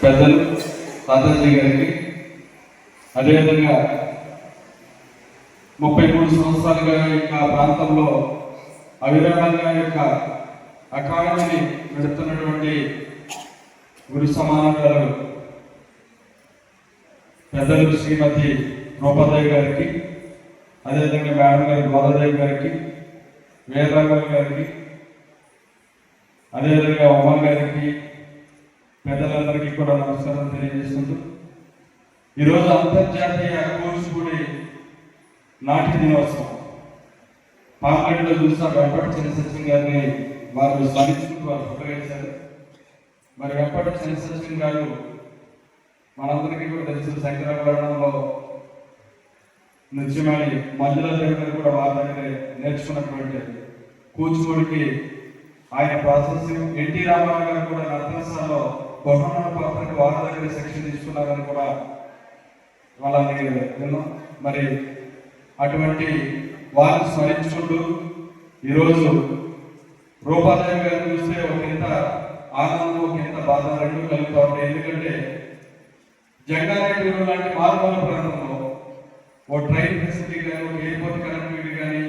పెద్దలు తాతాజీ గారికి, అదేవిధంగా 33 సంవత్సరాలుగా యొక్క ప్రాంతంలో అవిరామంగా యొక్క అకాడమీని నడుపుతున్నటువంటి గురు సమానాలు పెద్దలు శ్రీమతి రూపాదేవి గారికి, అదేవిధంగా మేడం గారి గోదాదేవి గారికి, వీరరాఘవ గారికి, అదేవిధంగా ఉమా గారికి, పెద్దలందరికీ కూడా నమస్కారం తెలియజేస్తుంటూ ఈరోజు అంతర్జాతీయ కూచిపూడి నాట్య దినోత్సవం. పార్లమెంట్లో చూసిన వెంపటి చంద్రశేఖర్ గారిని వారు స్మరించుకుంటూ వారు ఫోటో వేశారు. మరి వెంపటి చంద్రశేఖర్ గారు మనందరికీ కూడా తెలుసు, శంకరాభరణంలో నృత్యమని మధ్యలో దగ్గర కూడా వారి దగ్గర నేర్చుకున్నటువంటి కూచిపూడికి ఆయన ప్రాసెస్. ఎన్టీ రామారావు గారు కూడా నర్తనశాలలో కొట్టమన్న పాత్రకి వారి దగ్గర శిక్షణ తీసుకున్నారని కూడా వాళ్ళని విన్నాం. మరి అటువంటి వారిని స్మరించుకుంటూ ఈరోజు రూపాదేవి గారిని చూస్తే ఒక ఇంత ఆనందం, ఒక ఇంత బాధ రెండు కలుగుతూ ఉంటాయి. ఎందుకంటే జంగారెడ్డి లాంటి మారుమూల ప్రాంతంలో ఓ ట్రైన్ ఫెసిలిటీ కానీ, ఒక ఎయిర్పోర్ట్ కనెక్టివిటీ కానీ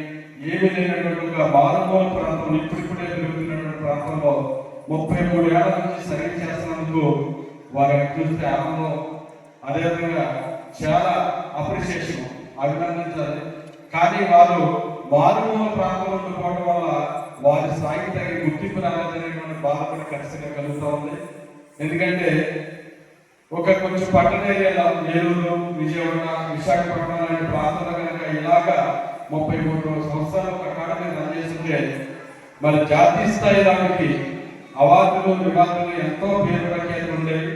ఏమీ లేనటువంటి ఒక మారుమూల ప్రాంతం, ఇప్పుడిప్పుడే పెరుగుతున్నటువంటి ప్రాంతంలో 33 ఏళ్ల నుంచి సర్వీస్ చేస్తున్నందుకు వారిని చూస్తే ఆనందం, అదేవిధంగా చాలా అప్రిషియేషన్, అభినందించాలి. కానీ వారు మారుమూల ప్రాంతంలో ఉండిపోవడం వల్ల వారి స్థాయికి తగిన గుర్తింపు రాలేదనేటువంటి బాధ కూడా ఖచ్చితంగా కలుగుతూ ఉంది. ఎందుకంటే ఒక కొంచెం పట్టణ ఏరియాలో ఏలూరు, విజయవాడ, విశాఖపట్నం లాంటి ప్రాంతాలు కనుక ఇలాగా 33 సంవత్సరాలు ఒక అకాడమీ రన్ చేస్తుంటే మరి జాతీయ స్థాయి దానికి అవార్డులు, వివాదాలు ఎంతో పేరు ప్రఖ్యాతి ఉండేవి.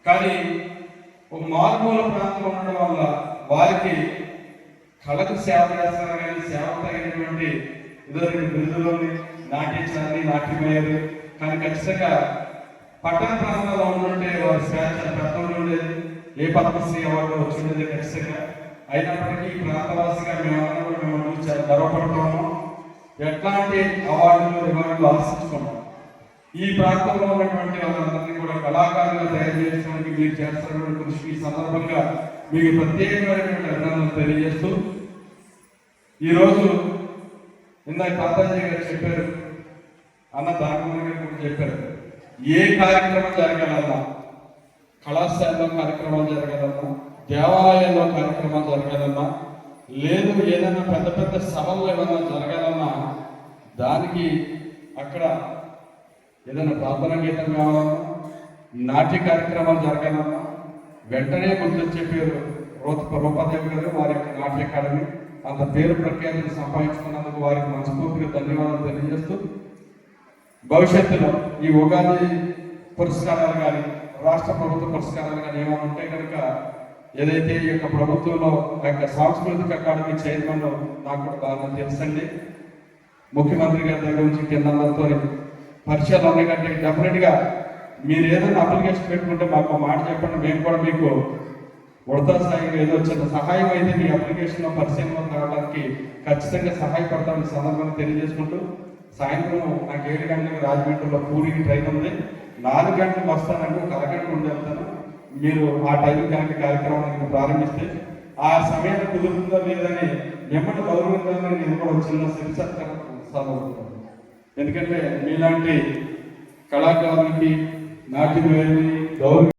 కానీ ఒక మారుమూల ప్రాంతం ఉండడం వల్ల వారికి కళకు సేవ చేస్తారు, కానీ సేవ తగినటువంటి ఇద్దరు బిరుదులోని నాట్యచారి, నాట్యమయ్యారు. కానీ ఖచ్చితంగా పట్టణ ప్రాంతాల్లో ఉంటుంటే వారి సేవ చాలా పెద్దలు ఉండేది, ఏ పద్మశ్రీ అవార్డు వచ్చి ఉండేది ఖచ్చితంగా. అయినప్పటికీ ప్రాంతవాసిగా మేమందరం కూడా మిమ్మల్ని చాలా గర్వపడుతున్నాము. ఎట్లాంటి అవార్డులు, రివార్డులు ఆశించుకున్నాం. ఈ ప్రాంతంలో ఉన్నటువంటి వాళ్ళందరినీ కూడా కళాకారులుగా తయారు చేయడానికి మీరు చేస్తున్నటువంటి కృషి ఈ సందర్భంగా మీకు ప్రత్యేకమైనటువంటి అభినందనలు తెలియజేస్తూ, ఈరోజు ఇందాక తాతాజీ గారు చెప్పారు, అన్న దాని గారు కూడా చెప్పారు, ఏ కార్యక్రమం జరగాలన్నా, కళాశాలలో కార్యక్రమాలు జరగాలన్నా, దేవాలయాల్లో కార్యక్రమాలు జరగాలన్నా, లేదు ఏదైనా పెద్ద పెద్ద సభలు ఏమన్నా జరగాలన్నా, దానికి అక్కడ ఏదైనా ప్రార్థన గీతం కావాలన్నా, నాట్య కార్యక్రమాలు జరగాలన్నా వెంటనే గుర్తొచ్చే పేరు రూపాదేవి గారు, వారి యొక్క నాట్య అకాడమీ. అంత పేరు ప్రఖ్యాతిని సంపాదించుకున్నందుకు వారికి మనస్ఫూర్తిగా ధన్యవాదాలు తెలియజేస్తూ, భవిష్యత్తులో ఈ ఉగాది పురస్కారాలు కానీ, రాష్ట్ర ప్రభుత్వ పురస్కారాలు కానీ ఏమైనా ఉంటే కనుక, ఏదైతే ఈ యొక్క ప్రభుత్వంలో ఆ యొక్క సాంస్కృతిక అకాడమీ చైర్మన్ నాకు కూడా బాగా తెలుసండి, ముఖ్యమంత్రి గారి దగ్గర నుంచి కిందందరితో పరిచయాలు ఉన్నాయి. కంటే డెఫినెట్గా మీరు ఏదైనా అప్లికేషన్ పెట్టుకుంటే మాకు మాట చెప్పండి, మేము కూడా మీకు ఉడతా స్థాయిగా ఏదో వచ్చిన సహాయం అయితే మీ అప్లికేషన్లో పరిశీలన రావడానికి ఖచ్చితంగా సహాయపడతామని సందర్భంగా తెలియజేసుకుంటూ, సాయంత్రం నాకు 7 గంటలకు రాజమండ్రిలో పూరికి ట్రైన్ ఉంది, 4 గంటలకు వస్తానంటే ఒక అరగంట ఉండి వెళ్తాను. మీరు ఆ టైం కనుక కార్యక్రమాన్ని ప్రారంభిస్తే ఆ సమయాన్ని కుదురుతుందో లేదని మిమ్మల్ని గౌరవించాలని నేను కూడా చిన్న శిరసత్కారం సాధవుతున్నాను. ఎందుకంటే మీలాంటి కళాకారులకి, నాట్యమేమి, గౌరవ